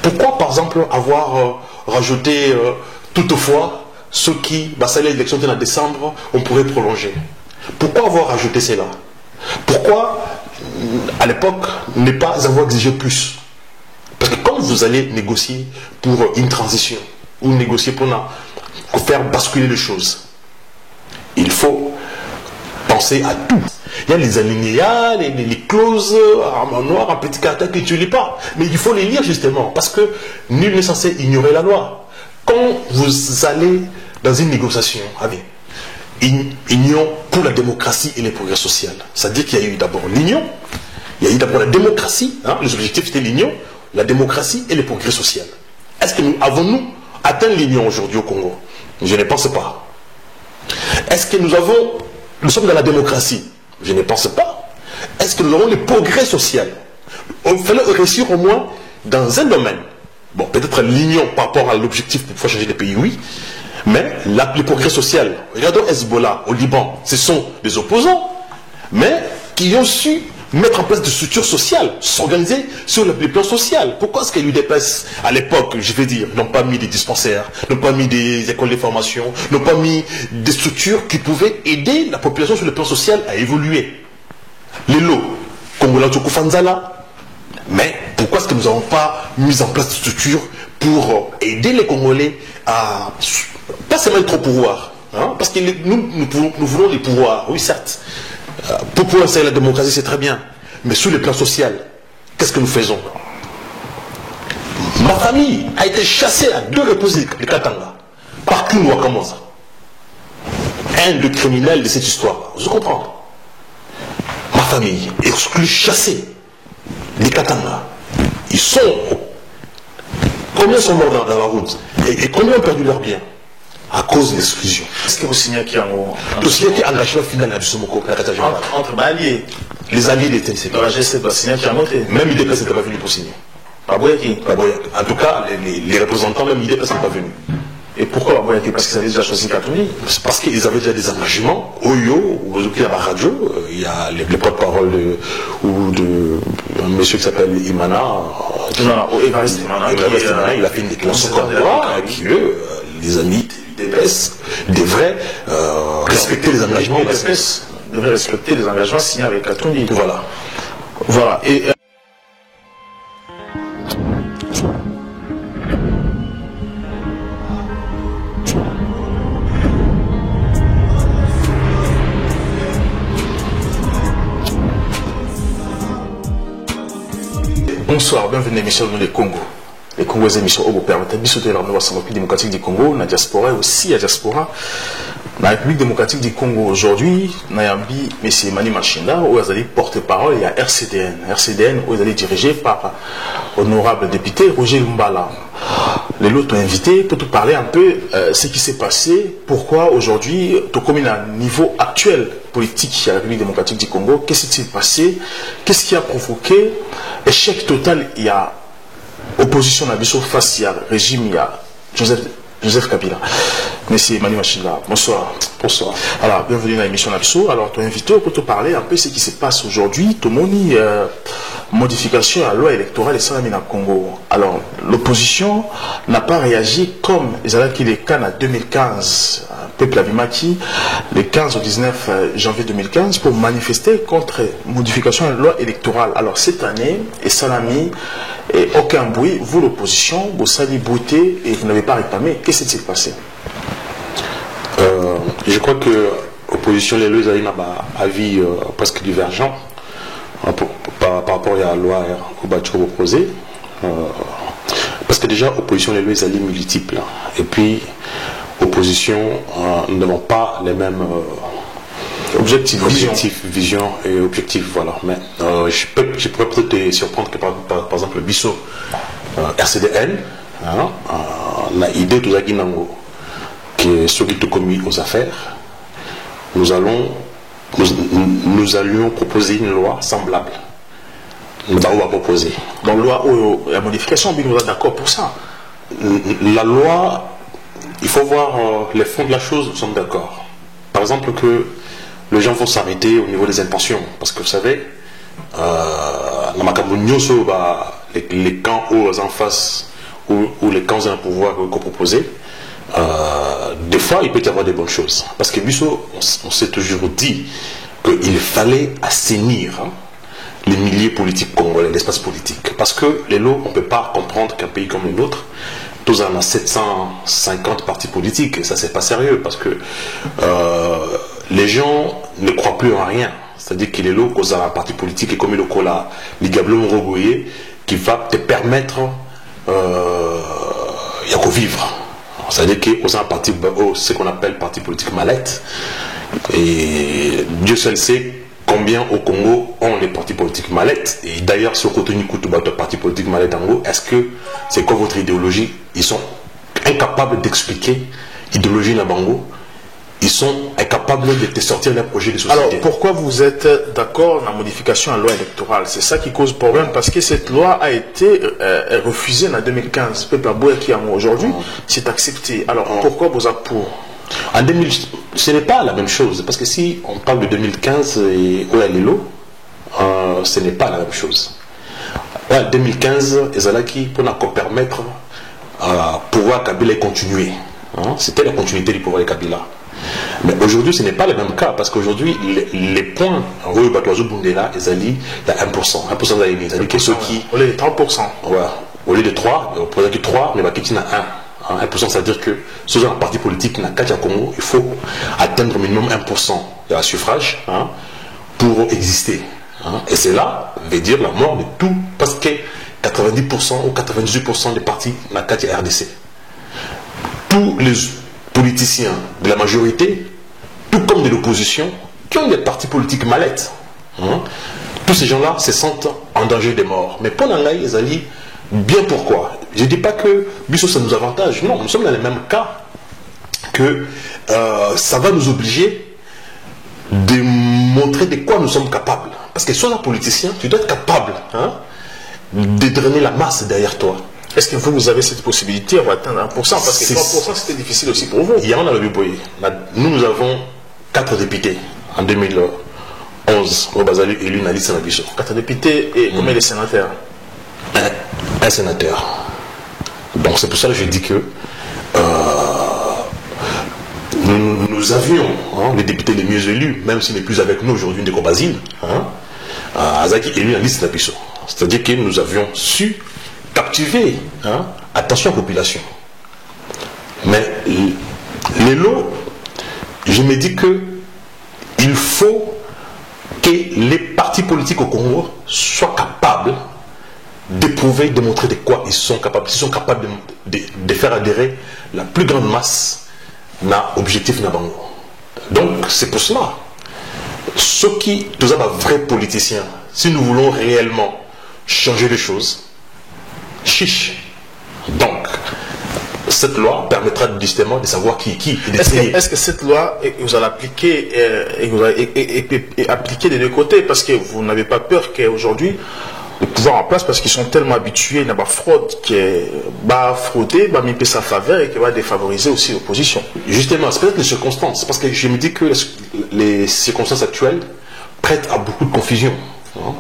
Pourquoi, par exemple, avoir rajouté toutefois ceux qui, ça l'élection en décembre, on pourrait prolonger? Pourquoi avoir rajouté cela? Pourquoi, à l'époque, ne pas avoir exigé plus? Parce que quand vous allez négocier pour une transition, ou négocier pour faire basculer les choses, il faut penser à tout. Il y a les alinéas, les clauses en noir, en petit caractère que tu ne lis pas. Mais il faut les lire justement, parce que nul n'est censé ignorer la loi. Quand vous allez dans une négociation avec une union pour la démocratie et les progrès sociaux, c'est-à-dire qu'il y a eu d'abord l'union, il y a eu d'abord la démocratie, les objectifs étaient l'union, la démocratie et les progrès sociaux. Est-ce que avons-nous atteint l'union aujourd'hui au Congo? Je ne pense pas. Est-ce que nous sommes dans la démocratie? Je ne pense pas. Est-ce que nous avons le progrès social? Il fallait réussir au moins dans un domaine. Bon, peut-être l'union par rapport à l'objectif pour pouvoir changer de pays, oui. Mais le progrès social, regardons Hezbollah au Liban, ce sont des opposants, mais qui ont su mettre en place des structures sociales, s'organiser sur le plan social. Pourquoi est-ce que l'UDPS, à l'époque, je vais dire, n'ont pas mis des dispensaires, n'ont pas mis des écoles de formation, n'ont pas mis des structures qui pouvaient aider la population sur le plan social à évoluer? Les lots, Congolais Fanzala. Mais pourquoi est-ce que nous n'avons pas mis en place des structures pour aider les Congolais à pas seulement être au pouvoir, parce que nous voulons les pouvoirs, oui certes. Pour pouvoir installer la démocratie, c'est très bien. Mais sur le plan social, qu'est-ce que nous faisons? Ma famille a été chassée à 2 reprises de Katanga par Kounou Wakamosa. Un des criminels de cette histoire. Vous comprenez? Ma famille est exclue, chassée des Katanga. Ils sont... Combien sont morts dans la route? Et combien ont perdu leurs biens? À cause de l'exclusion. Est-ce que vous signez qui en haut? Tout ce qui est engagement final à Bissomoko, entre alliés. Les alliés d'été, c'est dans la GC doit signer qui a monté. Même l'IDPS n'était pas venu pour signer. Baboyaki. En tout cas, les représentants, même l'IDPS n'étaient pas venus. Et pourquoi Baboyaki? Parce qu'ils avaient déjà choisi Katoumi. C'est parce qu'ils avaient déjà des engagements. Oyo, à la radio, il y a les porte-parole de un monsieur qui s'appelle Imana. Non, Evariste Imana. Il a fait une déclaration comme quoi, qui eux, les amis d'EPS devraient respecter les engagements d'EPS. Devraient respecter les engagements signés avec Katoumi. Voilà. Voilà. Et bonsoir, bienvenue à l'émission de Congo. Les Congolais émission au permettent de sauter la République démocratique du Congo, la diaspora et aussi la diaspora. La République démocratique du Congo aujourd'hui, Nayambi, M. Mani Machinda, où ils allaient porte-parole, il y a RCDN. RCDN, où ils allaient dirigé par honorable député Roger Lumbala. Les autres ont invité pour te parler un peu ce qui s'est passé, pourquoi aujourd'hui, comme à un niveau actuel politique à la République démocratique du Congo, qu'est-ce qui s'est passé, qu'est-ce qui a provoqué échec total, il y a opposition à Bissot face, il y a régime, il y a Joseph Kabila. Merci Mani Machinda. Bonsoir. bonsoir. Alors, bienvenue dans l'émission Napso. Alors, tu es invité pour te parler un peu de ce qui se passe aujourd'hui. Tout le monde modification à la loi électorale et ça dans Congo. Alors, l'opposition n'a pas réagi comme les alliés qui les cannes en 2015. Peuple Abimaki, le 15 au 19 janvier 2015, pour manifester contre modification à la loi électorale. Alors, cette année, et Salami, et aucun bruit, vous l'opposition, vous salez brouté et vous n'avez pas réclamé. Qu'est-ce qui s'est passé? Je crois que l'opposition, les deux ont un avis presque divergent par rapport à la loi que vous proposez. Parce que déjà, l'opposition, les deux alliés multiples. Et puis, opposition, nous n'avons pas les mêmes objectifs, vision et objectifs. Voilà. Mais je pourrais peut-être te surprendre que, par exemple, le Bissot RCDN, la idée de Zaginango, qui est ce qui te commis aux affaires, nous allions proposer une loi semblable. Nous allons proposer. Donc, la modification, nous sommes d'accord pour ça. La loi, il faut voir les fonds de la chose, nous sommes d'accord. Par exemple, que les gens vont s'arrêter au niveau des intentions. Parce que vous savez, les camps aux en face ou les camps d'un pouvoir qu'on proposait, des fois il peut y avoir des bonnes choses. Parce que Bissot, on s'est toujours dit qu'il fallait assainir les milieux politiques congolais, l'espace politique. Parce que les lots, on ne peut pas comprendre qu'un pays comme le nôtre, tous en a 750 partis politiques, et ça c'est pas sérieux, parce que les gens ne croient plus en rien. C'est-à-dire qu'il est là, cause un parti politique et comme il est là, l'Igablo Morogoye, qui va te permettre de vivre. C'est-à-dire qu'il y a un parti, ce qu'on appelle parti politique mallette, et Dieu seul sait combien au Congo ont les partis politiques mallettes. Et d'ailleurs, ce contenu coûte de parti politique mallette en Congo, est-ce que c'est quoi votre idéologie? Ils sont incapables d'expliquer l'idéologie Nabango. Ils sont incapables de te sortir d'un projet de société. Alors, pourquoi vous êtes d'accord dans la modification à la loi électorale? C'est ça qui cause problème, parce que cette loi a été refusée en 2015. Peuple Aboué qui a aujourd'hui, c'est accepté. Alors, pourquoi vous êtes pour? En 2000, ce n'est pas la même chose, parce que si on parle de 2015 et Olalilo, ce n'est pas la même chose. En 2015, Ezalaki, pour nous permettre pouvoir Kabila continuer. C'était la continuité du pouvoir de Kabila. Mais aujourd'hui, ce n'est pas le même cas, parce qu'aujourd'hui, les points, au lieu de 1%, il y a 1% d'Aïni. C'est-à-dire que ceux qui. Au lieu de 30%. Ouais, au lieu de 3, pour dire que 3, mais il y a 1. 1%, c'est-à-dire que ce genre de parti politique, dans le Congo, il faut atteindre au minimum 1% de la suffrage pour exister. Et cela veut dire la mort de tout, parce que 90% ou 98% des partis dans le RDC. Tous les politiciens de la majorité, tout comme de l'opposition, qui ont des partis politiques mallettes. Tous ces gens-là se sentent en danger de mort. Mais pendant là, ils allaient bien pourquoi. Je ne dis pas que Bissot ça nous avantage. Non, nous sommes dans le même cas que ça va nous obliger de montrer de quoi nous sommes capables. Parce que soit un politicien, tu dois être capable de drainer la masse derrière toi. Est-ce que vous avez cette possibilité pour atteindre 1%? Parce que 3% c'était difficile aussi pour vous. Il y en a le Biboye. Nous avons 4 députés en 2011 au Bazali élu dans la liste de Bissot. 4 députés et combien de sénateurs? Un sénateur. Donc c'est pour ça que je dis que nous avions les députés les mieux élus, même s'il n'est plus avec nous aujourd'hui, de Basile, Azaki élu dans la liste de Bissot. C'est-à-dire que nous avions su captiver, attention à la population. Mais les lots, je me dis que il faut que les partis politiques au Congo soient capables d'éprouver, de montrer de quoi ils sont capables. Ils sont capables de faire adhérer la plus grande masse à l'objectif Nabango. Donc c'est pour cela. Ceux qui, tous les vrais politiciens, si nous voulons réellement changer les choses, chiche. Donc, cette loi permettra justement de savoir qui est qui. Est-ce que cette loi, vous allez l'appliquer et appliquer des deux côtés? Parce que vous n'avez pas peur qu'aujourd'hui, le pouvoir en place, parce qu'ils sont tellement habitués à la fraude qui va frauder, va mettre sa faveur et qui va défavoriser aussi l'opposition. Justement, c'est peut-être les circonstances. Parce que je me dis que les circonstances actuelles prêtent à beaucoup de confusion.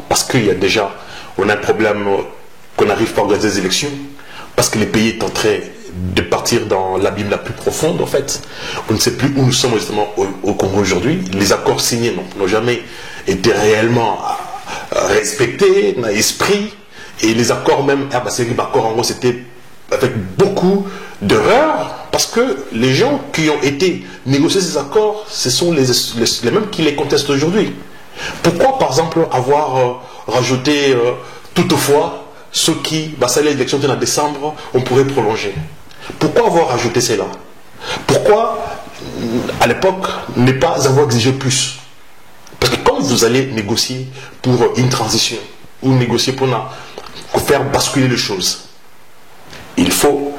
Parce qu'il y a déjà, on a un problème qu'on n'arrive pas à organiser des élections, parce que le pays est en train de partir dans l'abîme la plus profonde, en fait. On ne sait plus où nous sommes justement au Congo aujourd'hui. Les accords signés n'ont jamais été réellement respectés, dans l'esprit, et les accords même, en gros, c'était avec beaucoup d'erreurs, parce que les gens qui ont été négociés ces accords, ce sont les mêmes qui les contestent aujourd'hui. Pourquoi, par exemple, avoir rajouté toutefois ceux qui, ça l'élection en décembre, on pourrait prolonger? Pourquoi avoir rajouté cela? Pourquoi, à l'époque, ne pas avoir exigé plus? Parce que quand vous allez négocier pour une transition, ou négocier pour faire basculer les choses, il faut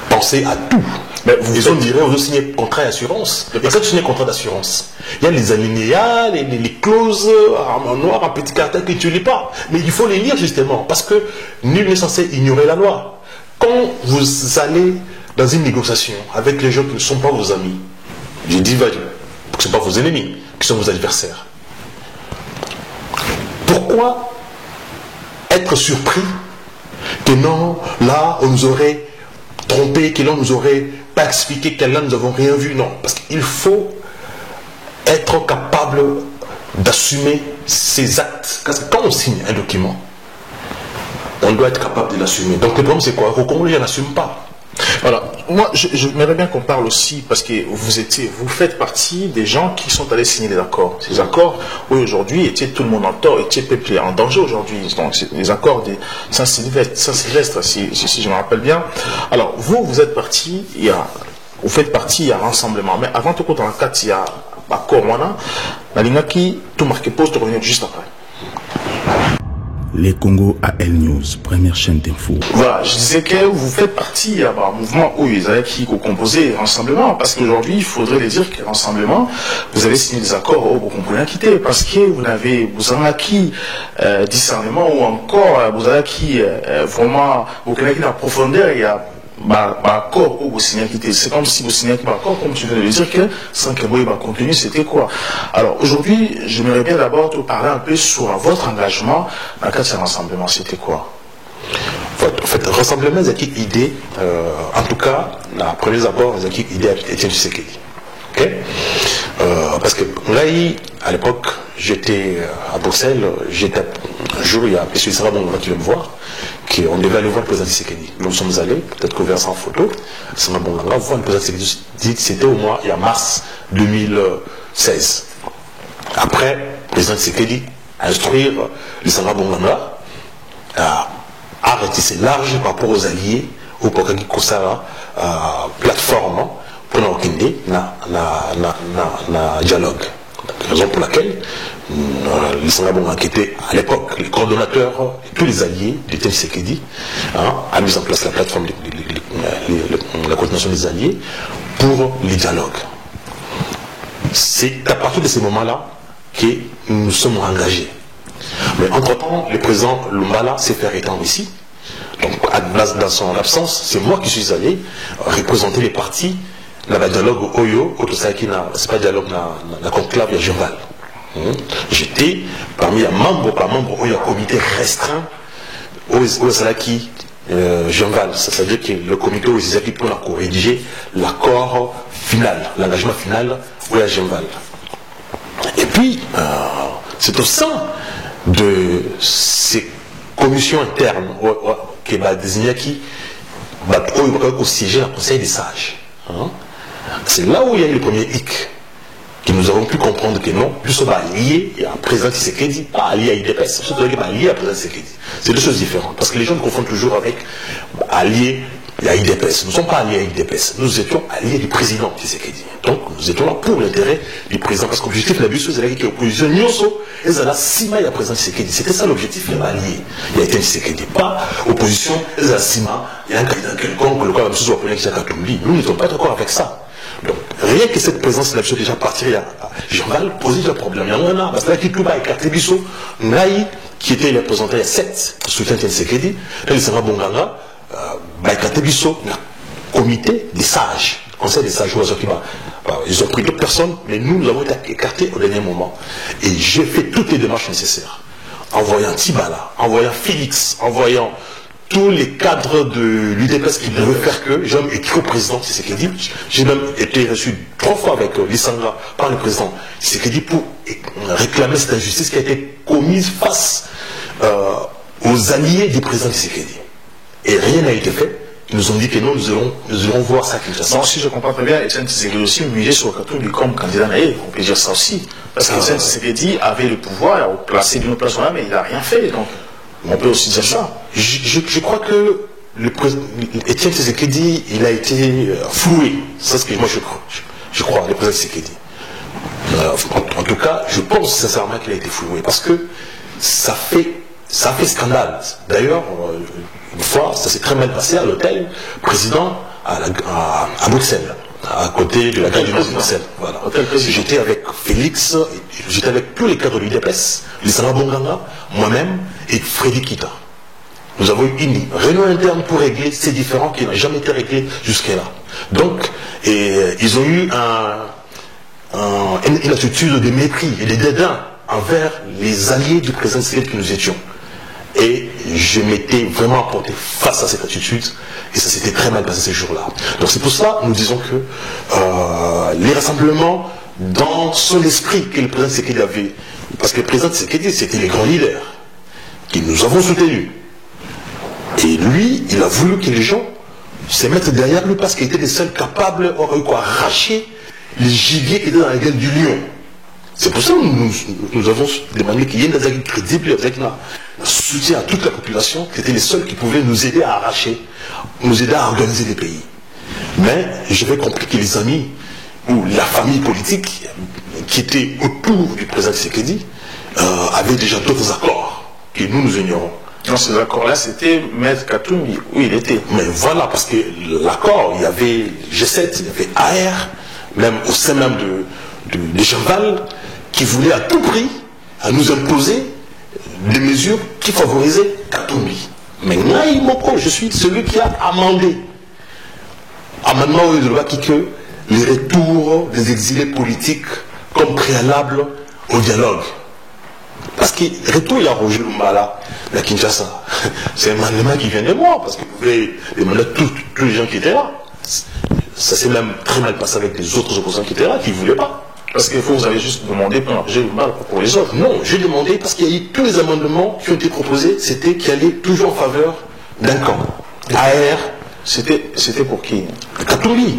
penser à tout. Mais vous direz, vous signez contrat d'assurance. Et quand tu signes un contrat d'assurance, il y a les alinéas, les clauses en noir, en petit caractère que tu ne lis pas. Mais il faut les lire justement, parce que nul n'est censé ignorer la loi. Quand vous allez dans une négociation avec les gens qui ne sont pas vos amis, je dis que ce ne sont pas vos ennemis, qui sont vos adversaires. Pourquoi être surpris Que non, là, on nous aurait trompé, que l'on nous aurait pas expliqué, que là, nous n'avons rien vu. Non, parce qu'il faut être capable d'assumer ses actes. Parce que quand on signe un document, on doit être capable de l'assumer. Donc le problème, c'est quoi? Au Congo, on n'assume pas. Voilà, moi j'aimerais bien qu'on parle aussi, parce que vous faites partie des gens qui sont allés signer des accords. Ces accords, oui, aujourd'hui, étaient tout le monde en tort, étaient peuplés en danger aujourd'hui. Donc, c'est les accords de Saint-Sylvestre, si je me rappelle bien. Alors, vous êtes parti, vous faites partie, il y a rassemblement. Mais avant tout, dans le cadre, il y a accord, la ligne qui, tout marqué poste, revient juste après. Les Congo AL News, première chaîne d'info. Voilà, je disais que vous faites partie d'un mouvement où ils avaient qui composé Rassemblement, parce qu'aujourd'hui, il faudrait les dire que Rassemblement, vous avez signé des accords au Congo quitté, parce que vous avez acquis discernement, ou encore vous avez acquis vraiment, vous connaissez la profondeur, il y a accord où vous signez quitté. C'est comme si vous signez un accord, comme tu viens de le dire, que sans que vous contenu, c'était quoi? Alors aujourd'hui, j'aimerais bien d'abord te parler un peu sur votre engagement dans le cadre de ce rassemblement. C'était quoi? En fait, rassemblement, c'est une idée, en tout cas, la première abord, c'est une idée à Etienne Tshisekedi. Okay? Parce que là, à l'époque, j'étais à Bruxelles, un jour, il y a M. Sarah Bongola qui veut me voir, on devait aller voir le président Tshisekedi. Nous sommes allés, peut-être qu'on verra ça en photo, Sarah Bongola voir le président Tshisekedi, c'était il y a mars 2016. Après, le président Tshisekedi a instruire le Sarah Bongola à arrêter large par rapport aux alliés, au Pokaki Kosara, plateforme, pour nous requiner na dialogue. Raison pour laquelle les Sangabonga qui étaient à l'époque les coordonnateurs et tous les alliés de Tshisekedi a mis en place la plateforme la coordination des alliés pour les dialogues. C'est à partir de ces moments-là que nous nous sommes engagés. Mais entre-temps, le président Lumbala s'est fait étendre ici. Donc, dans son absence, c'est moi qui suis allé représenter les partis dans le dialogue Oyo, c'est pas dialogue, la conclave de Jean-Val. J'étais parmi les membres, Oyo, comité restreint au Salaki Jean-Val. C'est-à-dire que le comité au Salaki pour rédiger l'accord final, l'engagement final Oyo Jean-Val. Et puis, c'est au sein de ces commissions internes qui va désigner qui va au siéger le Conseil des sages. C'est là où il y a eu le premier hic, que nous avons pu comprendre que non, plus on va lier à président Tshisekedi, pas allié à IDPS, surtout allié à président Tshisekedi. C'est deux choses différentes, parce que les gens nous confondent toujours avec allié à IDPS. Nous ne sommes pas alliés à IDPS, nous étions alliés du président Tshisekedi. Donc nous étions là pour l'intérêt du président, parce que l'objectif de la BUSO, c'est l'opposition Nyoso, et ça l'a Sima et la président Tshisekedi. C'était ça l'objectif, il y a allié. Il y a été Tshisekedi, pas opposition, et ça Sima, il y a un candidat quelconque, le cas de M. Souapone qui a Katumbi. Nous ne sommes pas d'accord avec ça. Donc, rien que cette présence de la déjà partir à Jean-Val posait le problème. Il y en a, parce que là, qui tout bas, écarté Bissot, Naï, qui était le représentant il y a 7 soutiens de Tshisekedi, là, il sera Bonganga, écarté Bissot, le comité des sages, le conseil des sages, ils ont pris d'autres personnes, mais nous avons été écartés au dernier moment. Et j'ai fait toutes les démarches nécessaires. Envoyant Tibala, envoyant Félix, envoyant tous les cadres de l'UDPS qui devaient faire que j'ai même écrit au président Tshisekedi. J'ai même été reçu 3 fois avec Lissandra par le président Tshisekedi pour réclamer cette injustice qui a été commise face aux alliés du président Tshisekedi. Et rien n'a été fait. Ils nous ont dit que non, nous allons voir ça. Non, si je comprends très bien, Etienne Tshisekedi aussi misé sur Katumbi comme candidat naïf. On peut dire ça aussi. Parce que Etienne Tshisekedi avait le pouvoir, il a placé d'une place là, mais il n'a rien fait. Donc, on peut aussi dire ça. Je crois que Etienne Tshisekedi, il a été floué. C'est ce que moi je crois, le président Tshisekedi. En tout cas, je pense sincèrement qu'il a été floué. Parce que ça fait scandale. D'ailleurs, une fois, ça s'est très mal passé à l'hôtel président à Bruxelles, à côté de la gare du Nord de Bruxelles. Voilà. J'étais avec Félix, j'étais avec tous les cadres de l'UDPS, Lissana Bonganga, moi-même et Freddy Kita. Nous avons eu une réunion interne pour régler ces différends qui n'ont jamais été réglés jusqu'à-là. Donc, ils ont eu une attitude de mépris et de dédain envers les alliés du président Tshisekedi que nous étions. Et je m'étais vraiment porté face à cette attitude et ça s'était très mal passé ces jours-là. Donc c'est pour ça nous disons que les rassemblements, dans son esprit que le président Tshisekedi avait, parce que le président Tshisekedi c'était les grands leaders que nous avons soutenus. Et lui, il a voulu que les gens se mettent derrière lui parce qu'il était les seuls capables d'arracher les gibiers qui étaient dans la gueule du lion. C'est pour ça que nous avons demandé qu'il y ait des actes crédibles avec un soutien à toute la population, qui étaient les seuls qui pouvaient nous aider à arracher, nous aider à organiser des pays. Mais je vais compliquer les amis ou la famille politique qui était autour du président Tshisekedi avait déjà d'autres accords que nous ignorons. Dans ces accords-là, c'était Maître Katumbi, où il était. Mais voilà, parce que l'accord, il y avait G7, il y avait AR, même au sein même de Jean-Val, qui voulait à tout prix à nous imposer des mesures qui favorisaient Katumbi. Maintenant, je suis celui qui a amendé. Amendement que les retours des exilés politiques comme préalable au dialogue. Parce que retour, il y a Roger Lumbala, la Kinshasa. C'est un amendement qui vient de moi, parce que vous pouvez demander tous les gens qui étaient là. Ça s'est même très mal passé avec les autres opposants qui étaient là, qui ne voulaient pas. Parce que vous avez juste demandé pour Roger Lumbala pour les autres. Non, j'ai demandé parce qu'il y a eu tous les amendements qui ont été proposés, c'était qu'il allait toujours en faveur d'un camp. AR. C'était pour qui? Katumbi.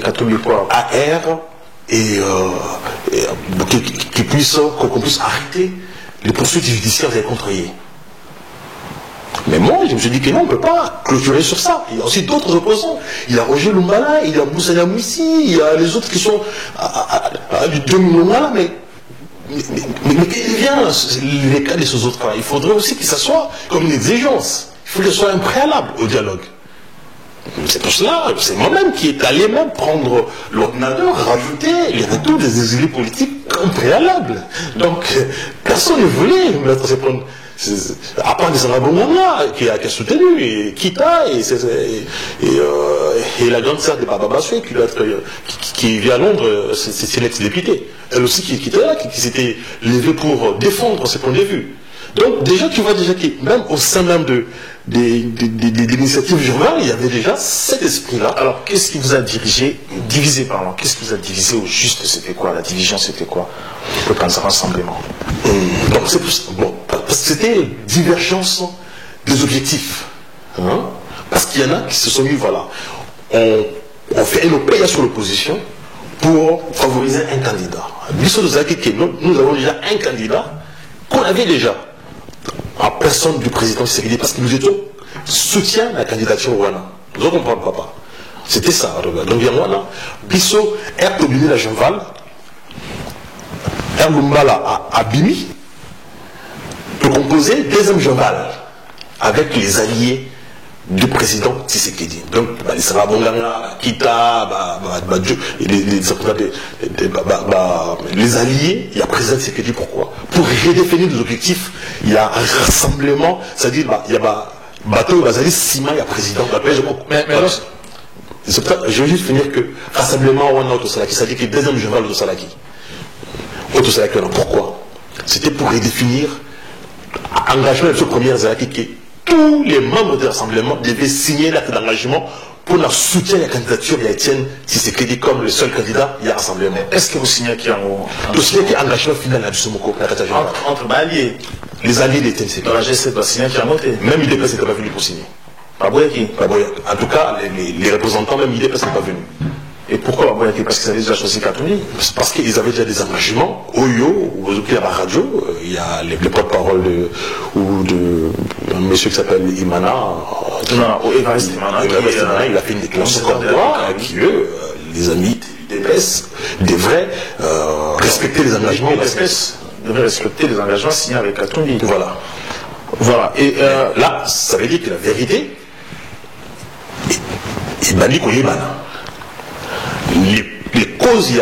Katumbi quoi? AR et qu'on puisse arrêter les poursuites judiciaires des contrôlés. Mais moi, je me suis dit que non, on ne peut pas clôturer sur ça. Il y a aussi d'autres opposants. Il y a Roger Lumbala, il y a Moussa Mouissi, il y a les autres qui sont du 2 millions là, mais qu'il vient les cas de ces autres cas. Il faudrait aussi que ça soit comme une exigence. Il faut que ce soit un préalable au dialogue. C'est pour cela, c'est moi-même qui est allé même prendre l'ordinateur, rajouter les retours des exilés politiques comme préalable. Donc, personne ne voulait mettre ces prendre. À part des Arabongana qui a soutenu, et Kita, et la grande sœur de Baba Bassoué qui vit à Londres, c'est l'ex-députée. Elle aussi qui était là, qui s'était levée pour défendre ses points de vue. Donc déjà, tu vois déjà que même au sein même des initiatives journales, il y avait déjà cet esprit-là. Alors, qu'est-ce qui vous a divisé qu'est-ce qui vous a divisé au juste? C'était quoi? La division, c'était quoi? Le rassemblement. Donc, c'est bon, parce que c'était divergence des objectifs. Hein? Parce qu'il y en a qui se sont mis, voilà, on fait un opéra sur l'opposition pour favoriser un candidat. Nous avons déjà un candidat qu'on avait déjà en personne du président Tshisekedi, parce que nous étions soutien à la candidature Wana. Nous ne comprenons pas. C'était ça. Donc il y a Wana, Bisso, Ertobini la Jean-Val, Erlumbala à Bimi, pour composer deuxième Jean-Val avec les alliés du président Tshisekedi. Donc, les Sarabonganga, Kita, les alliés, il y a président Tshisekedi. Pourquoi? Pour redéfinir des objectifs, il y a un rassemblement, c'est-à-dire, il y a bateau, Bazali, Sima, il y a président. Mais je vais juste finir que rassemblement, on a Autosalaki, c'est-à-dire que deuxième Jean-Val Autosalaki. Autosalaki, pourquoi? C'était pour redéfinir engagement de ce premier Zalaki qui tous les membres de l'Assemblement devaient signer l'acte d'engagement pour la soutien à la candidature de Étienne Tshisekedi comme le seul candidat il y a Rassemblement. Est-ce que vous signez qui en haut? Vous signez qui engagement final à Dusomoko, entre alliés. Les alliés d'Étienne Tshisekedi. Dans la G7, vous signez qui a monté. Même IDPS n'était pas venu pour signer. Paboyaki. En tout cas, les représentants, même IDPS n'étaient pas venus. Et pourquoi Paboyaki? Parce qu'ils avaient déjà choisi Katumbi. Parce qu'ils avaient déjà des engagements. Oyo, vous oubliez à la radio, il y a les porte-parole un monsieur qui s'appelle Imana. Évariste Imana. Il a fait une déclaration comme quoi, qui eux, les amis des PES, devraient respecter les engagements. Les PES devraient respecter les engagements signés avec Katumbi. Voilà. Et là, ça veut dire que la vérité, il banni qu'on les causes, il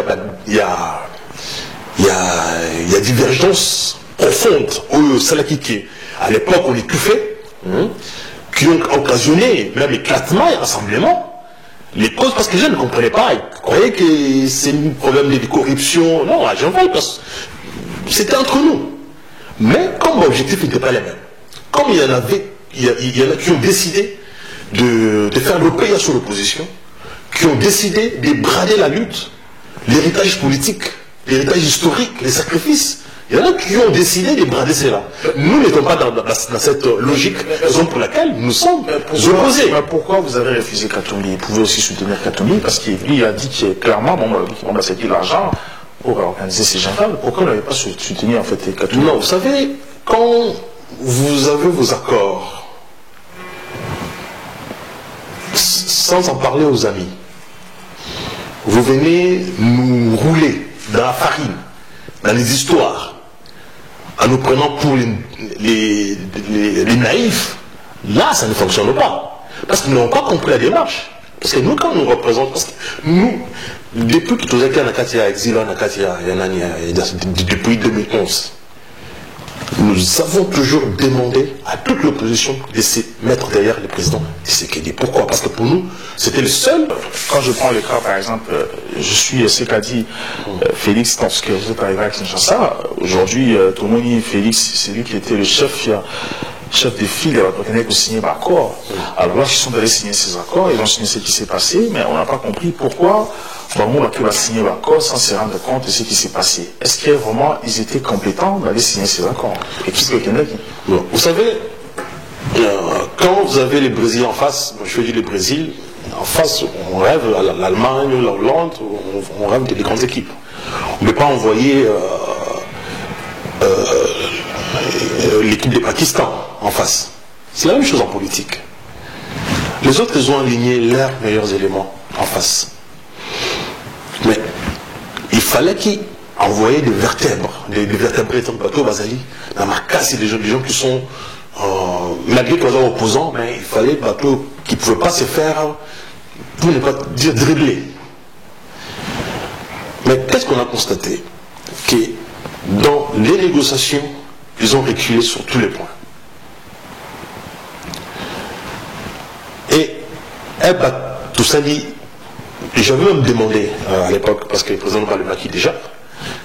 y a divergence profonde au Salakiki. À l'époque, on étouffait, qui ont occasionné même éclatement et rassemblement. Les causes, parce que les gens ne comprenaient pas, ils croyaient que c'est un problème de corruption. Non, j'en vois, parce que c'était entre nous. Mais comme l'objectif n'était pas le même, comme il y en a qui ont décidé de faire l'OPA sur l'opposition, qui ont décidé de brader la lutte, l'héritage politique, l'héritage historique, les sacrifices. Il y en a qui ont décidé de brader cela. Nous n'étions pas dans cette logique, raison pour laquelle nous sommes opposés. Mais pourquoi vous avez refusé Katumbi? Vous pouvez aussi soutenir Katumbi, parce qu'il a dit clairement, c'est qui l'argent pour organiser ces gens-là. Pourquoi vous n'avez pas soutenu en fait Katumbi? Non, vous savez, quand vous avez vos accords, sans en parler aux amis, vous venez nous rouler dans la farine, dans les histoires, en nous prenant pour les naïfs, là, ça ne fonctionne pas. Parce qu'ils n'ont pas compris la démarche. Parce que nous, quand nous représentons, parce que nous, depuis que nous avons été exilé, depuis 2011, nous avons toujours demandé à toute l'opposition de se mettre derrière le président Tshisekedi. Pourquoi? Parce que pour nous, c'était le seul. Quand je prends le cas, par exemple, je suis ce qu'a dit Félix lorsque vous êtes arrivé à Kinshasa. Aujourd'hui, Tomoni Félix, c'est lui qui était le chef de file qui a signé l'accord. Alors lorsqu'ils sont allés signer ces accords, ils ont signé ce qui s'est passé, mais on n'a pas compris pourquoi Bamou a signé l'accord sans se rendre compte de ce qui s'est passé. Est-ce que vraiment ils étaient compétents d'aller signer ces accords? Bon, vous savez, quand vous avez les Brésiliens en face, je dis le Brésil, en face, on rêve l'Allemagne, la Hollande, on rêve des grandes équipes. On ne peut pas envoyer l'équipe du Pakistan en face. C'est la même chose en politique. Les autres, ils ont aligné leurs meilleurs éléments en face. Mais il fallait qu'ils envoient des vertèbres, des vertébrés dans le bateau Bazali, dans ma casse, des gens qui sont, malgré qu'ils soient opposants, mais il fallait des bateaux qui ne pouvaient pas se faire, pour ne pas dire dribbler. Mais qu'est-ce qu'on a constaté? Que dans les négociations, ils ont reculé sur tous les points. Et tout ça dit, j'avais même demandé à l'époque, parce que le président le maquis déjà,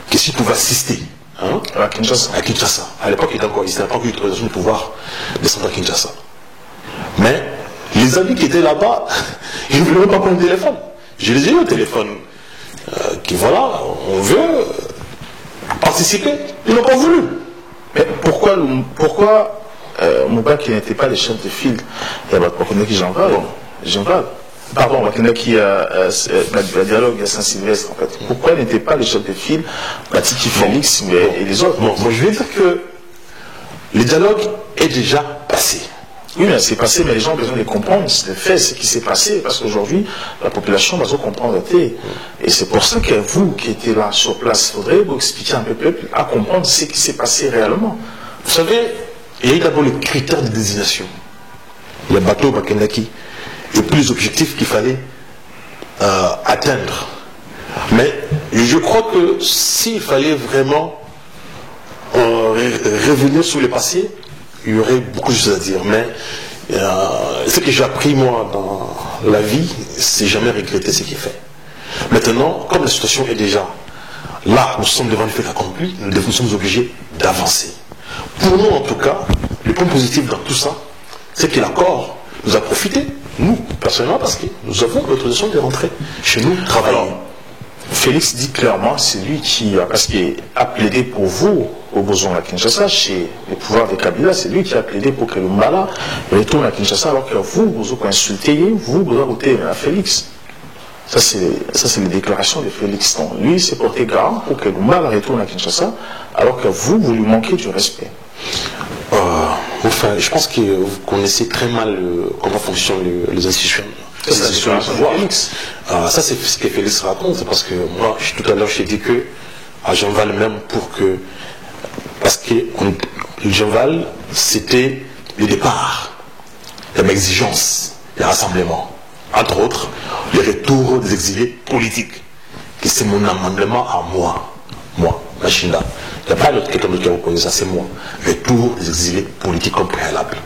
que s'il pouvait assister à Kinshasa. À l'époque, il n'avait pas eu l'autorisation de pouvoir descendre à Kinshasa. Mais les amis qui étaient là-bas, ils ne voulaient même pas prendre le téléphone. Je les ai eu au téléphone. Qui voilà, on veut participer. Ils n'ont pas voulu. Mais pourquoi Mouba qui n'était pas le chef de file, il y a pas qui Jean Val. Pardon, qui le dialogue à Saint-Sylvestre en fait. Pourquoi il n'était pas le chef de file, Batiki Félix et les autres? Moi je vais dire que le dialogue est déjà passé. Oui, mais c'est passé, mais les gens ont besoin de comprendre le fait, ce qui s'est passé, parce qu'aujourd'hui, la population va se comprendre. Et c'est pour ça que vous, qui étiez là sur place, il faudrait vous expliquer un peu plus à comprendre ce qui s'est passé réellement. Vous savez, il y a eu d'abord les critères de désignation. Il y a bateau Bakendaki, et puis les objectifs qu'il fallait atteindre. Mais je crois que s'il fallait vraiment revenir sur le passé, il y aurait beaucoup de choses à dire. Mais ce que j'ai appris moi dans la vie, c'est jamais regretter ce qui est fait. Maintenant, comme la situation est déjà là, nous sommes devant le fait accompli, nous sommes obligés d'avancer. Pour nous, en tout cas, le point positif dans tout ça, c'est que l'accord nous a profité, nous, personnellement, parce que nous avons l'autorisation de rentrer chez nous travailler. Alors, Félix dit clairement, c'est lui qui a plaidé pour vous, au besoin à Kinshasa, chez les pouvoirs de Kabila, c'est lui qui a plaidé pour que le Mbala retourne à Kinshasa, alors que vous insultez, vous votez à Félix. Ça, c'est les déclarations de Félix. Donc, lui, s'est porté garant pour que le Mbala retourne à Kinshasa, alors que vous lui manquez du respect. Enfin, je pense que vous connaissez très mal comment fonctionnent les institutions. Ça, c'est ce que Félix raconte, c'est parce que moi, tout à l'heure, j'ai dit que à Jean-Val même parce que Jean-Val, c'était le départ, il y avait exigence, les rassemblements, entre autres, le retour des exilés politiques, que c'est mon amendement à moi, Machinda. Il n'y a pas d'autre quelqu'un qui a reconnu ça, c'est moi. Retour des exilés politiques comme préalable.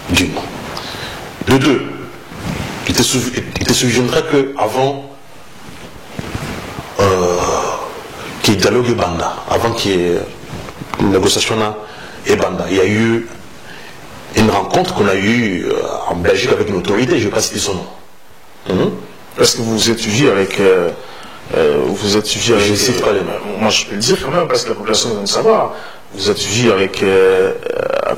D'une. De deux. Il te souviendrait qu'avant qu'il y ait dialogue et Banda, avant qu'il y ait une négociation et Banda, il y a eu une rencontre qu'on a eue en Belgique avec une autorité, je ne vais pas citer son nom. Est-ce que vous vous êtes suivi avec... Je ne cite pas les noms. Moi, je peux le dire quand même, parce que la population doit savoir. Vous êtes suivi avec...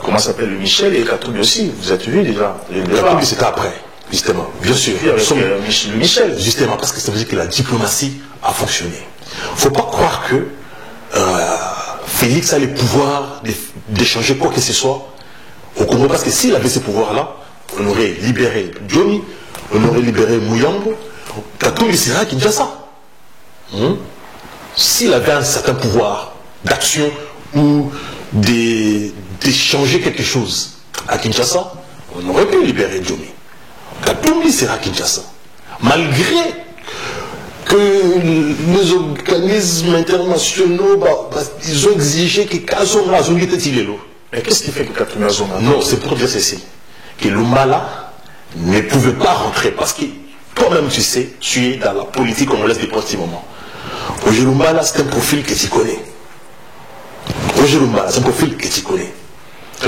comment s'appelle le Michel et Katumbi aussi. Vous êtes suivi déjà. Katumbi, c'était après, justement. Bien sûr. Avec Michel. Justement, parce que ça veut dire que la diplomatie a fonctionné. Il ne faut pas croire que Félix a le pouvoir d'échanger quoi que ce soit au Congo, parce que s'il avait ces pouvoirs-là, on aurait libéré Johnny, on aurait libéré Mouyambo, Katumbi serait à Kinshasa. S'il avait un certain pouvoir d'action ou d'échanger quelque chose à Kinshasa, on aurait pu libérer Johnny. Katumbi sera à Kinshasa. Malgré que les organismes internationaux, ils ont exigé que Kazonga était Tilelo. Mais qu'est-ce qui fait que Katumbi Azonga? Non, c'est pour dire ceci. Que Lumbala ne pouvait pas rentrer. Parce que toi-même, tu sais, tu es dans la politique congolaise depuis un petit moment. Roger Lumbala, c'est un profil que tu connais. Roger Lumbala, c'est un profil que tu connais.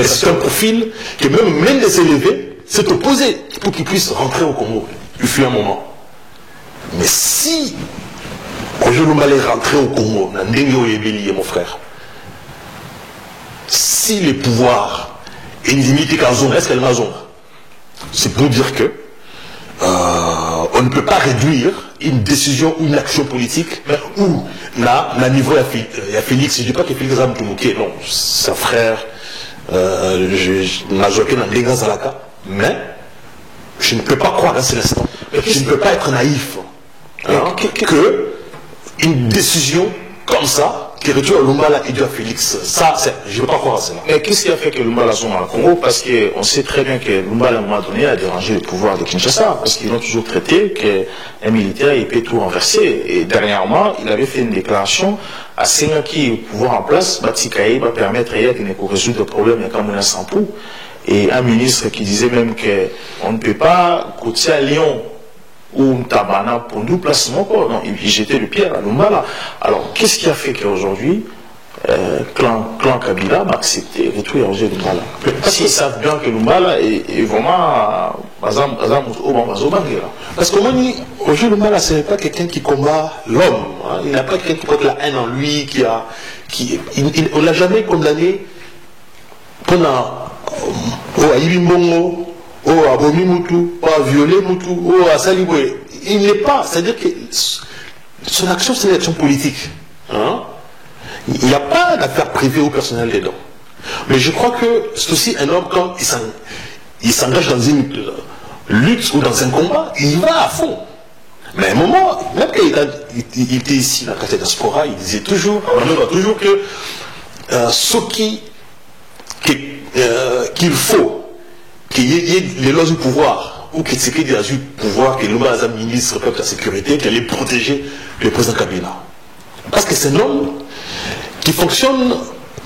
C'est un profil que même Mendes s'élever, s'est opposé pour qu'il puisse rentrer au Congo. Il fut un moment. Mais si Roger Lumbala est rentré au Congo, mon frère, si les pouvoirs est limité qu'à zone, est-ce qu'elle est zone? C'est pour dire que on ne peut pas réduire une décision ou une action politique où na niveau il y a Félix, je ne dis pas que Félix a Mouké, non, sa frère, mais je ne peux pas croire à cet instant, je ne peux pas être naïf que une décision comme ça qui réduit Lumbala et à Félix, ça, je ne peux pas croire à cela. Mais qu'est-ce qui a fait que Lumbala soit dans le Congo? Parce qu'on sait très bien que Lumbala, à un moment donné, a dérangé le pouvoir de Kinshasa, parce qu'ils ont toujours traité qu'un militaire, il peut tout renverser. Et dernièrement, il avait fait une déclaration à Sengaki, au pouvoir en place, Batikaï va permettre qu'il ne résoudre le problème de Kamuna Sampou. Et un ministre qui disait même qu'on ne peut pas coûter à Lyon ou Tabana pour nous placement quoi. Non, il jetait le pied à Lumbala. Alors, qu'est-ce qui a fait qu'aujourd'hui, clan Kabila m'a accepté et tout Roger Lumbala? Parce qu'ils savent bien que Lumbala est vraiment parce que moi, Roger Lumbala, ce n'est pas quelqu'un qui combat l'homme. Hein. Il n'a pas quelqu'un qui porte la haine en lui, on ne l'a jamais condamné pendant à Ibimbongo, à Bomi Moutou, à violer Moutou, à Saliboué. Il n'est pas, c'est-à-dire que son action, c'est une action politique. Hein? Il n'y a pas d'affaires privées ou personnelles dedans. Mais je crois que c'est aussi un homme, quand il s'engage dans une lutte ou dans un combat, il va à fond. Mais à un moment, même quand il était ici, dans la diaspora, il disait toujours, que ce qu'il faut qu'il y ait les lois du pouvoir, ou que ce qu'il y a du pouvoir, que l'homme a ministre de la sécurité, qu'elle ait protégé le président Kabila. Parce que c'est un homme qui fonctionne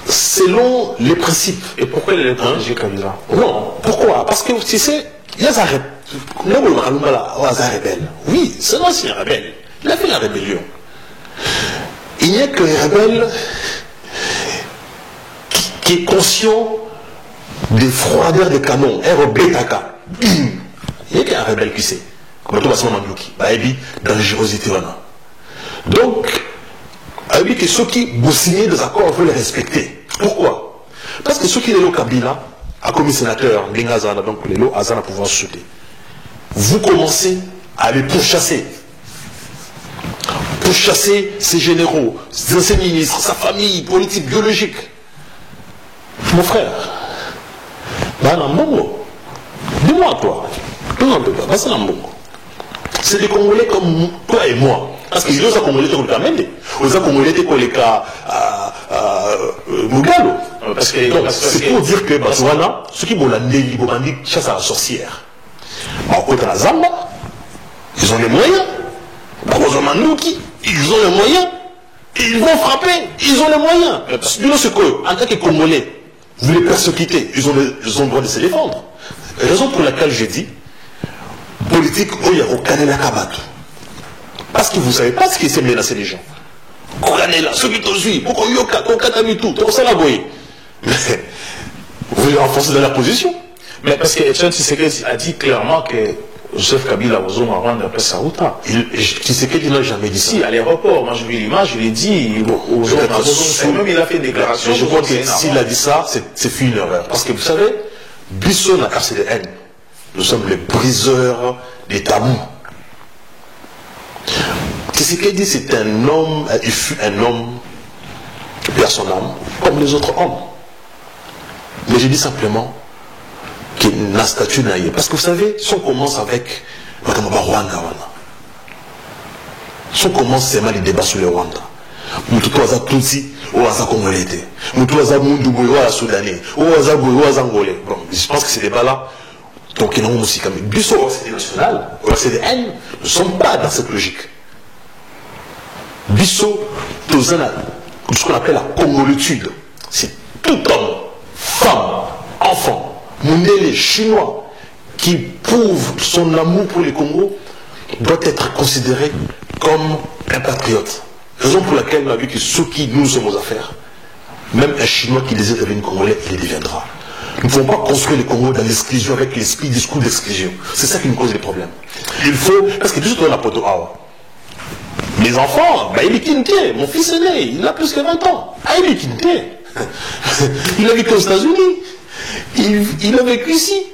selon les principes. Et pourquoi il est protégé Kabila? Non, pourquoi? Parce que tu sais, il y a un rebelle. Oui, c'est un ancien rebelle. Il a fait la rébellion. Il n'y a qu'un rebelle qui est conscient des froideurs des canons, RBTK. Il n'y a qu'un rebelle qui sait. Comme tout le monde dit, dangerosité. Donc, que ceux qui vous signez des accords, il faut les respecter. Pourquoi? Parce que ceux qui sont au Kabila, à commis sénateur, donc les lots Azana pouvoir sauter. Vous commencez à les pourchasser. Pourchasser ses généraux, ses anciens ministres, sa famille, politique, biologique. Mon frère, dis-moi toi, c'est des Congolais comme toi et moi. Parce que les autres Congolais sont comme Mende. Les autres Congolais sont comme Mugalo. C'est pour dire que Batswana, ceux qui m'ont l'année, ils m'ont dit chasse à la sorcière. En côté de la Zamba, ils ont les moyens. Ils ont les moyens. Et ils vont frapper. Ils ont les moyens. En tant que Congolais, vous les persécutez, ils ont le droit de se défendre. Raison pour laquelle je dis, politique, parce que vous ne savez pas ce qui s'est menacé les gens. Vous les renforcez dans la position. Mais parce que Etienne Tshisekedi a dit clairement que Joseph Kabila aux hommes avant d'après Saouta. Tshisekedi n'a jamais dit ça. Si, à l'aéroport, moi je vu l'image, il a dit aux hommes, même il a fait une déclaration. Je crois que s'il a dit ça, c'est fait une erreur. Parce que vous savez, Bissot n'a cassé de haine. Nous sommes les briseurs des tabous. Tshisekedi, c'est un homme, il fut un homme qui perd son âme, comme les autres hommes. Mais je dis simplement qu'il n'a statut naïe. Parce que vous savez, si on commence avec Rwanda, si on commence seulement les débats sur le Rwanda, Moutou Aza Tutsi, ou Aza Congolais, Moutou Aza Mundubu, ou Aza Soudanais, ou Aza Boui, ou Aza Angolais. Bon, je pense que ces débats-là, donc ils n'ont aussi comme Bissot, c'est national, c'est des haines, nous ne sommes pas dans cette logique. Bissot, ce qu'on appelle la congolitude, c'est tout homme, femme, enfant, mondélé, chinois, qui prouve son amour pour le Congo, doit être considéré comme un patriote. Raison pour laquelle on a vu que ceux qui nous sommes aux affaires, même un Chinois qui désire devenir Congolais, il le deviendra. Nous ne pouvons pas construire le Congo dans l'exclusion avec l'esprit discours d'exclusion. C'est ça qui nous cause des problèmes. Il faut, parce que juste dans la poteau awa, mes enfants, il est quinté, mon fils aîné, il a plus que 20 ans. Il est quinté. Il a vécu aux États-Unis. Il a vécu ici.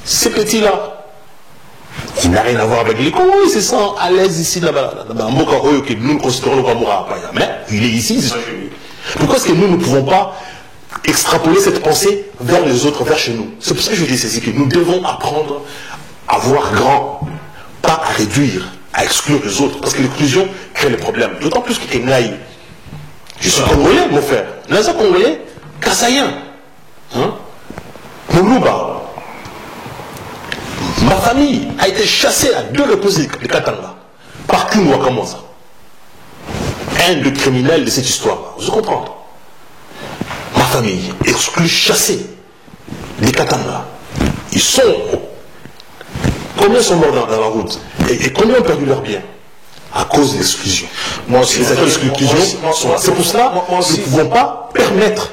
Ces petits-là. Il n'a rien à voir avec les Congos, il se sent à l'aise ici, là-bas. Nous considérons comme mais il est ici, c'est chez lui. Pourquoi est-ce que nous ne pouvons pas extrapoler cette pensée vers les autres, vers chez nous? C'est pour ça que je dis ceci, que nous devons apprendre à voir grand, pas à réduire, à exclure les autres, parce que l'exclusion crée les problèmes. D'autant plus que tu es naïf. Je suis congolais, mon frère. Naza congolais, Kassaïen. Moulouba. Ma famille a été chassée à 2 reprises de Katanga. Par Kungwa Kamosa. Un des criminels de cette histoire-là. Vous comprenez? Ma famille, exclue, chassée des Katanga. Ils sont... Combien sont morts dans la route? Et combien ont perdu leur bien? À cause de l'exclusion. Moi aussi, les acteurs d'exclusion sont là. C'est pour cela nous ne pouvons pas permettre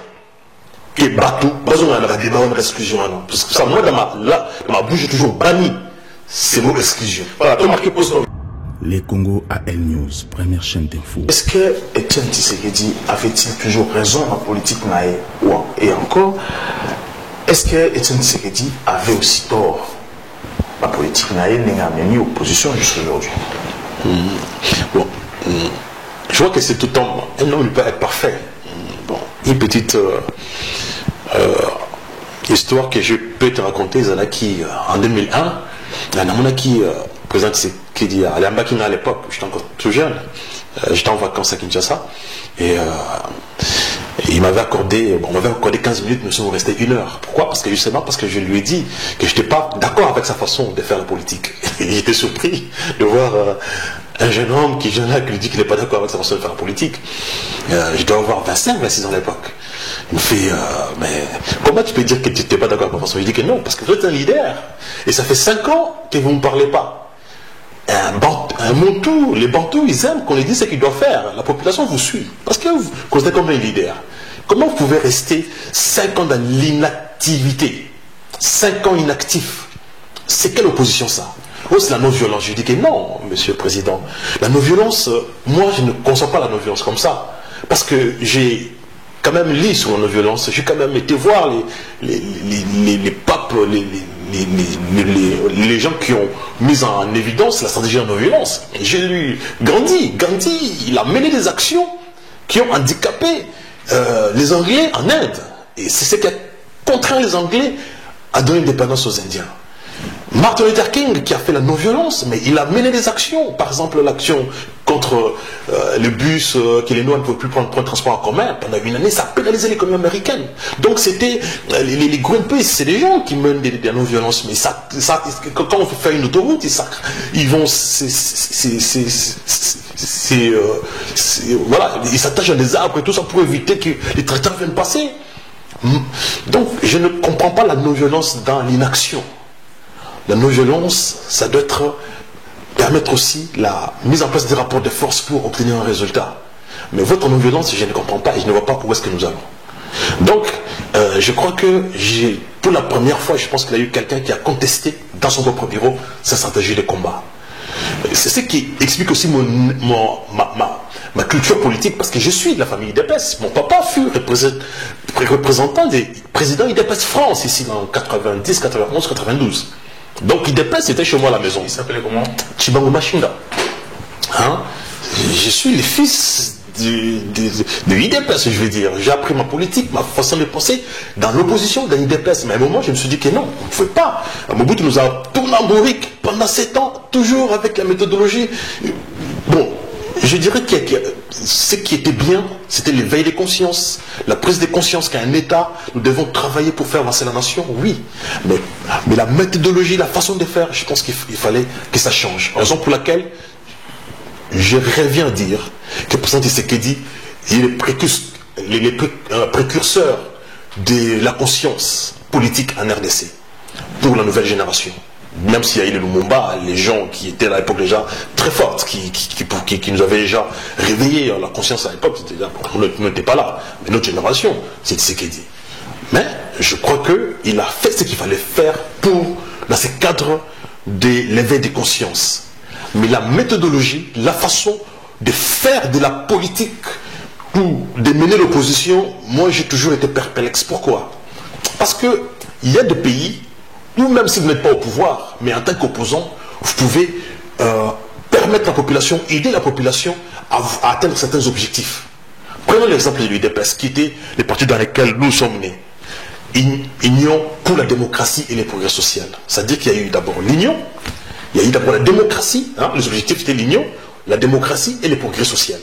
que Batou, on a un débat de l'exclusion. Parce que ça, moi, dans ma bouche, j'ai toujours banni ces mots d'exclusion. Voilà, tu as marqué pause. Les Congo AL News, première chaîne d'info. Est-ce que Etienne Tshisekedi avait-il toujours raison en politique naïe? Et encore, est-ce que Etienne Tshisekedi avait aussi tort? La politique naïe n'a amené opposition jusqu'à aujourd'hui. Bon, je vois que c'est tout homme. Un homme ne peut être parfait. Bon, une petite histoire que je peux te raconter, qui en 2001, qui président Tshisekedi à Mbakina à l'époque, j'étais encore tout jeune, j'étais en vacances à Kinshasa, et il m'avait accordé, on m'avait accordé 15 minutes, nous sommes restés 1 heure. Pourquoi? Parce que justement, parce que je lui ai dit que je n'étais pas d'accord avec sa façon de faire la politique. Il était surpris de voir un jeune homme qui lui dit qu'il n'est pas d'accord avec sa façon de faire la politique. Je dois avoir 25, 26 ans à l'époque. Il me fait, mais comment tu peux dire que tu n'étais pas d'accord avec ma façon? Je dis que non, parce que vous êtes un leader. Et ça fait 5 ans que vous ne me parlez pas. Un Montou, les Bantous, ils aiment qu'on les dise ce qu'ils doivent faire. La population vous suit. Parce que vous considérez comme un leader. Comment vous pouvez rester 5 ans dans l'inactivité? 5 ans inactif. C'est quelle opposition ça? Oh, c'est la non-violence. Je dis que non, monsieur le président. La non-violence, moi, je ne conçois pas la non-violence comme ça. Parce que j'ai quand même lu sur la non-violence. J'ai quand même été voir les papes, les gens qui ont mis en évidence la stratégie de la non-violence. J'ai lu Gandhi. Gandhi, il a mené des actions qui ont handicapé les Anglais en Inde. Et c'est ce qui a contraint les Anglais à donner l'indépendance aux Indiens. Martin Luther King, qui a fait la non-violence, mais il a mené des actions. Par exemple, l'action contre le bus que les Noirs ne pouvaient plus prendre pour un transport en commun. Pendant 1 année, ça a pénalisé l'économie américaine. Donc c'était les Greenpeace, c'est des gens qui mènent des non-violences. Mais quand on fait une autoroute, ils vont... voilà, ils s'attachent à des arbres et tout ça pour éviter que les tracteurs viennent passer. Donc je ne comprends pas la non-violence dans l'inaction. La non-violence, ça doit permettre aussi la mise en place des rapports de force pour obtenir un résultat. Mais votre non-violence, je ne comprends pas et je ne vois pas où est-ce que nous allons. Donc, je crois que pour la première fois, je pense qu'il y a eu quelqu'un qui a contesté dans son propre bureau sa stratégie de combat. C'est ce qui explique aussi ma culture politique, parce que je suis de la famille IDPS. Mon papa fut représentant des présidents IDPS France, ici en 90, 91, 92. Donc IDPS était chez moi à la maison. Il s'appelait comment? Chibango Machinga. Hein? Je suis le fils de IDPS, je veux dire. J'ai appris ma politique, ma façon de penser dans l'opposition d'un IDPS. Mais à un moment, je me suis dit que non, on ne pouvait pas. Mobutu nous a tourné en bourrique pendant 7 ans, toujours avec la méthodologie. Bon, je dirais que ce qui était bien, c'était l'éveil des consciences, la prise de conscience qu'un État, nous devons travailler pour faire avancer la nation, oui. Mais la méthodologie, la façon de faire, je pense qu'il fallait que ça change. Raison pour laquelle je reviens dire que le président Tshisekedi est le précurseur de la conscience politique en RDC pour la nouvelle génération. Même s'il y a eu le Lumumba, les gens qui étaient à l'époque déjà très fortes, qui nous avaient déjà réveillé la conscience à l'époque, on n'était pas là. Mais notre génération, c'est Tshisekedi. Mais je crois qu'il a fait ce qu'il fallait faire dans ce cadre de l'éveil des consciences. Mais la méthodologie, la façon de faire de la politique ou de mener l'opposition, moi j'ai toujours été perplexe. Pourquoi? Parce qu'il y a des pays où même si vous n'êtes pas au pouvoir, mais en tant qu'opposant, vous pouvez permettre la population, aider la population à atteindre certains objectifs. Prenons l'exemple de l'UDPS, qui était les partis dans lesquels nous sommes nés. Union pour la démocratie et les progrès sociaux. C'est-à-dire qu'il y a eu d'abord l'union, il y a eu d'abord la démocratie, hein, les objectifs étaient l'union, la démocratie et les progrès sociaux.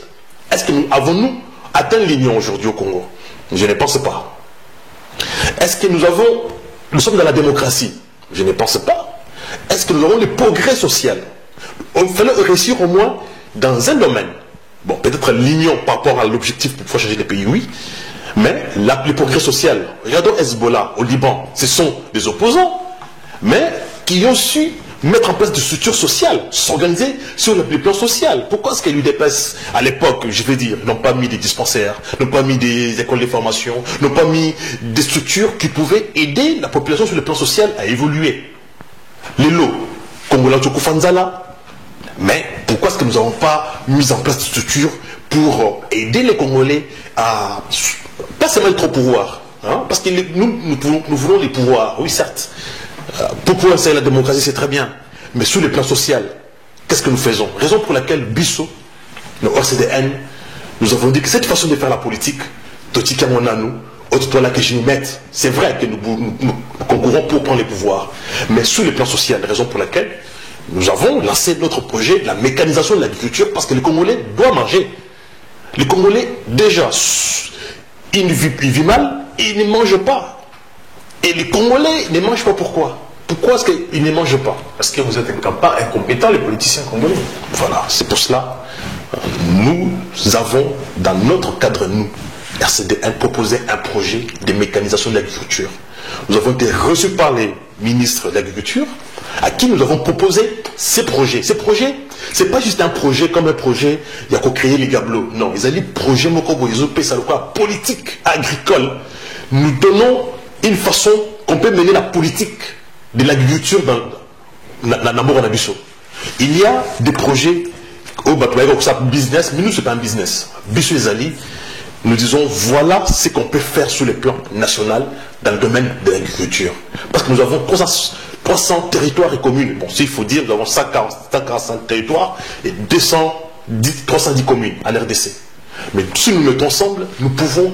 Est-ce que avons-nous atteint l'union aujourd'hui au Congo? Je ne pense pas. Est-ce que nous sommes dans la démocratie? Je ne pense pas. Est-ce que nous avons le progrès social? Il fallait réussir au moins dans un domaine. Bon, peut-être l'union par rapport à l'objectif pour pouvoir changer les pays, oui. Mais le progrès social, regardons Hezbollah au Liban, ce sont des opposants, mais qui ont su mettre en place des structures sociales, s'organiser sur le plan social. Pourquoi est-ce que l'UDPS, à l'époque, je veux dire, n'ont pas mis des dispensaires, n'ont pas mis des écoles de formation, n'ont pas mis des structures qui pouvaient aider la population sur le plan social à évoluer? Les lots, Kongola Tchokofanzala. Mais pourquoi est-ce que nous n'avons pas mis en place des structures pour aider les Congolais à pas seulement être au pouvoir, hein, parce que nous voulons les pouvoirs, oui certes. Pour pouvoir installer la démocratie, c'est très bien. Mais sur le plan social, qu'est-ce que nous faisons? Raison pour laquelle Bissot, le RCDN, nous avons dit que cette façon de faire la politique, Totika Monanu, autre là que je nous mette, c'est vrai que nous concourons pour prendre les pouvoirs. Mais sur le plan social, raison pour laquelle nous avons lancé notre projet de la mécanisation de l'agriculture, parce que les Congolais doivent manger. Les Congolais, déjà, ils vivent mal, ils ne mangent pas. Et les Congolais ne mangent pas. Pourquoi? Pourquoi est-ce qu'ils ne mangent pas? Parce que vous êtes incompétents, les politiciens congolais. Voilà, c'est pour cela. Nous avons, dans notre cadre, nous, RCDN, proposé un projet de mécanisation de l'agriculture. Nous avons été reçus par les ministres de l'Agriculture, à qui nous avons proposé ces projets. Ces projets, ce n'est pas juste un projet comme un projet, il y a qu'à créer les gablots. Non, ils ont dit projet Mokobo, ils ont payé ça, politique agricole. Nous donnons une façon qu'on peut mener la politique de l'agriculture dans l'amour en Abisso. Il y a des projets au business, mais nous, ce n'est pas un business. Bissou et Zali, nous disons voilà ce qu'on peut faire sur le plan national dans le domaine de l'agriculture. Parce que nous avons 300 territoires et communes. Bon, s'il faut dire, nous avons 145 territoires et 310 communes en RDC. Mais si nous mettons ensemble, nous pouvons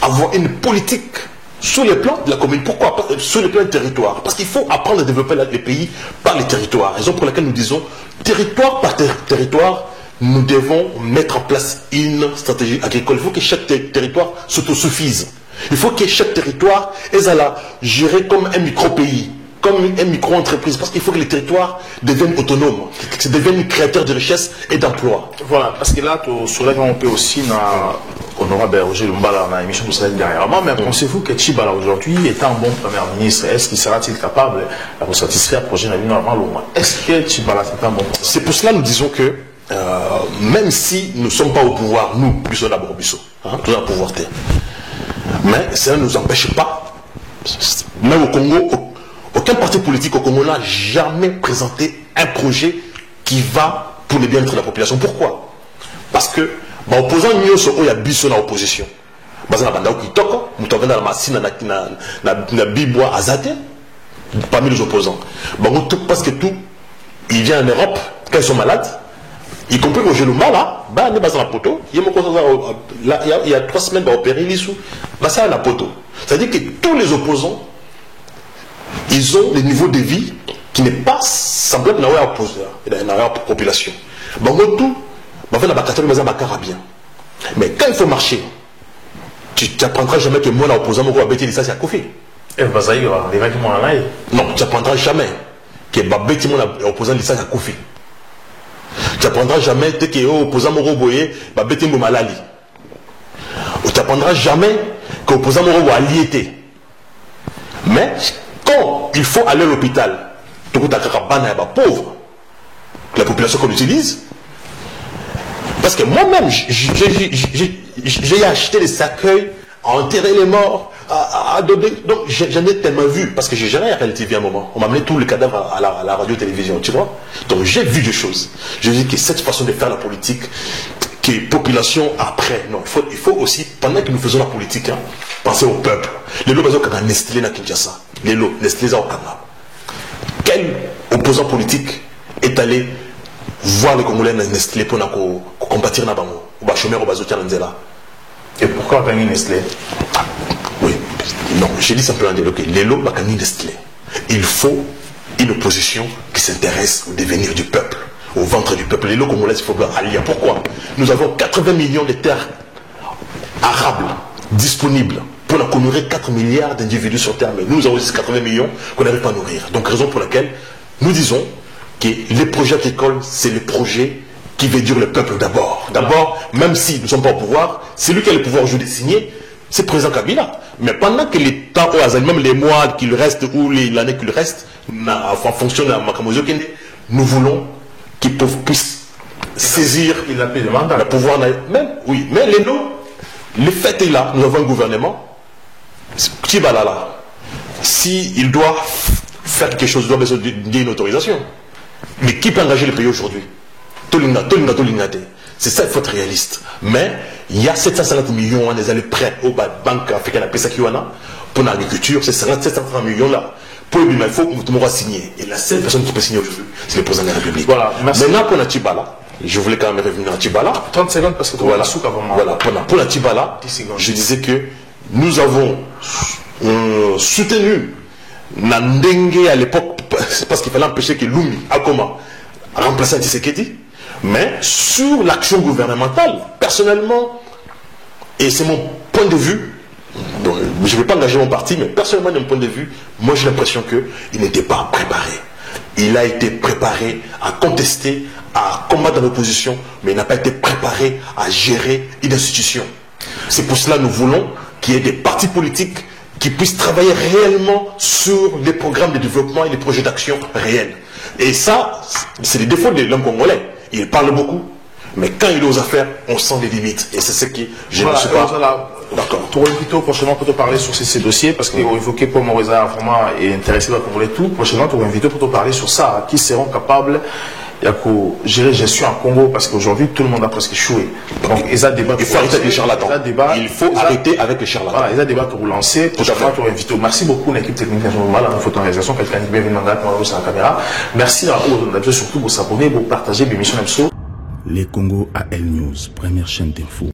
avoir une politique sur le plan de la commune. Pourquoi? Sur le plan du territoire. Parce qu'il faut apprendre à développer les pays par les territoires. Raison pour laquelle nous disons, territoire par territoire, nous devons mettre en place une stratégie agricole. Il faut que chaque territoire s'autosuffise. Il faut que chaque territoire ait à la gérer comme un micro-pays, comme une micro-entreprise. Parce qu'il faut que les territoires deviennent autonomes, qu'ils deviennent créateurs de richesses et d'emplois. Voilà, parce que là, sur là, on peut aussi... Honorable Roger Lumbala dans l'émission de Salut dernièrement, mais pensez-vous que Tshibala aujourd'hui, étant un bon Premier ministre, est-ce qu'il sera-t-il capable de satisfaire le projet Nabi normalement loin? Est-ce que Tshibala est un bon Premier? C'est pour cela que nous disons que même si nous ne sommes pas au pouvoir, nous, Bissot d'abord, Bissot, nous avons pouvoir. Mais ça ne nous empêche pas. Même au Congo, aucun parti politique au Congo n'a jamais présenté un projet qui va pour le bien-être de la population. Pourquoi? Parce que opposant Nyoso il y a biso dans l'opposition. Parmi les opposants. Parce que tout, il vient en Europe, quand ils sont malades, y compris au Geluma, là, il y a 3 semaines, il va opérer l'issue. C'est à la poteau. C'est-à-dire que tous les opposants, ils ont des niveaux de vie qui n'est pas semblable à la population. Tout, mais quand il faut marcher, tu n'apprendras jamais que moi, l'opposant, je vais ça, c'est à Kofi. Non, tu n'apprendras jamais que Babeti, l'opposant, c'est à Kofi. Tu n'apprendras jamais que l'opposant, Babeti, Malali. Tu n'apprendras jamais que l'opposant, Aliété. Mais quand il faut aller à l'hôpital, tu as pauvre, la population qu'on utilise. Parce que moi-même, j'ai acheté des cercueils, à enterrer les morts, à donner. Donc j'en ai tellement vu, parce que j'ai géré la réalité à un moment. On m'a amené tous les cadavres à la radio-télévision, tu vois. Donc j'ai vu des choses. Je dis que cette façon de faire la politique, que population après, non, il faut aussi, pendant que nous faisons la politique, penser au peuple. Les lots, quand Nestlé na Kinshasa, les lots, Nestlé au Kanga. Quel opposant politique est allé voir les Congolais Nestlé pour combattre na bango ou ba chômeur ou ba zotia nzela? Et pourquoi Kangin Nestlé? Oui, non, j'ai dit simplement que les lots Kangin Nestlé. Il faut une opposition qui s'intéresse au devenir du peuple, au ventre du peuple. Les lots Congolais, il faut allier. Pourquoi? Nous avons 80 millions de terres arables disponibles pour nourrir 4 milliards d'individus sur terre, mais nous avons aussi 80 millions qu'on n'arrive pas à nourrir. Donc raison pour laquelle nous disons que les projets agricoles, c'est les projets qui veut dire le peuple d'abord. D'abord, même si nous ne sommes pas au pouvoir, c'est lui qui a le pouvoir aujourd'hui de signer, c'est le président Kabila. Mais pendant que les temps, même les mois qu'il reste ou l'année qu'il reste, en fonction de la Makamozo Kende, nous voulons qu'ils puissent saisir le pouvoir. Même, oui, mais les noms, le fait est là, nous avons un gouvernement, Tibalala, s'il doit faire quelque chose, il doit besoin d'une autorisation. Mais qui peut engager le pays aujourd'hui? C'est ça, il faut être réaliste. Mais il y a 750 millions des années prêts aux banques africaines pour l'agriculture. C'est 750 millions là. Pour le il faut que tout le monde signer. Et la seule personne qui peut signer aujourd'hui, c'est le président de la République. Voilà, merci. Maintenant, pour la Tibala, je voulais quand même revenir à Tibala. 30 secondes parce que tu voilà, pour la Tibala, je disais que nous avons soutenu Nandenge à l'époque, parce qu'il fallait empêcher que Lumi, Akoma, remplace Tshisekedi. Mais sur l'action gouvernementale, personnellement, et c'est mon point de vue, donc, je ne vais pas engager mon parti, mais personnellement, de mon point de vue, moi j'ai l'impression qu'il n'était pas préparé. Il a été préparé à contester, à combattre dans l'opposition, mais il n'a pas été préparé à gérer une institution. C'est pour cela que nous voulons qu'il y ait des partis politiques qui puissent travailler réellement sur les programmes de développement et les projets d'action réels. Et ça, c'est les défauts de l'homme congolais. Il parle beaucoup, mais quand il est aux affaires, on sent les limites. Et c'est ce qui, je ne suis pas d'accord. Tu auras invité prochainement pour te parler sur ces dossiers, parce qu'il faut évoquer Paul Moreza vraiment est intéressé par Congolais tout. Prochainement, tu auras invité pour te parler sur ça, qui seront capables de gérer la gestion en Congo, parce qu'aujourd'hui, tout le monde a presque échoué. Donc, il faut arrêter avec les charlatans. Il faut arrêter avec les charlatans. Voilà, il y a des débats que vous lancez. Prochainement, tu auras invité. Merci beaucoup, l'équipe technique nationale, la photoréalisation, quelqu'un qui est bienvenu dans la caméra. Merci à vous, surtout, vous s'abonner, vous partager l'émission MSO. Les Congo AL News, première chaîne d'info.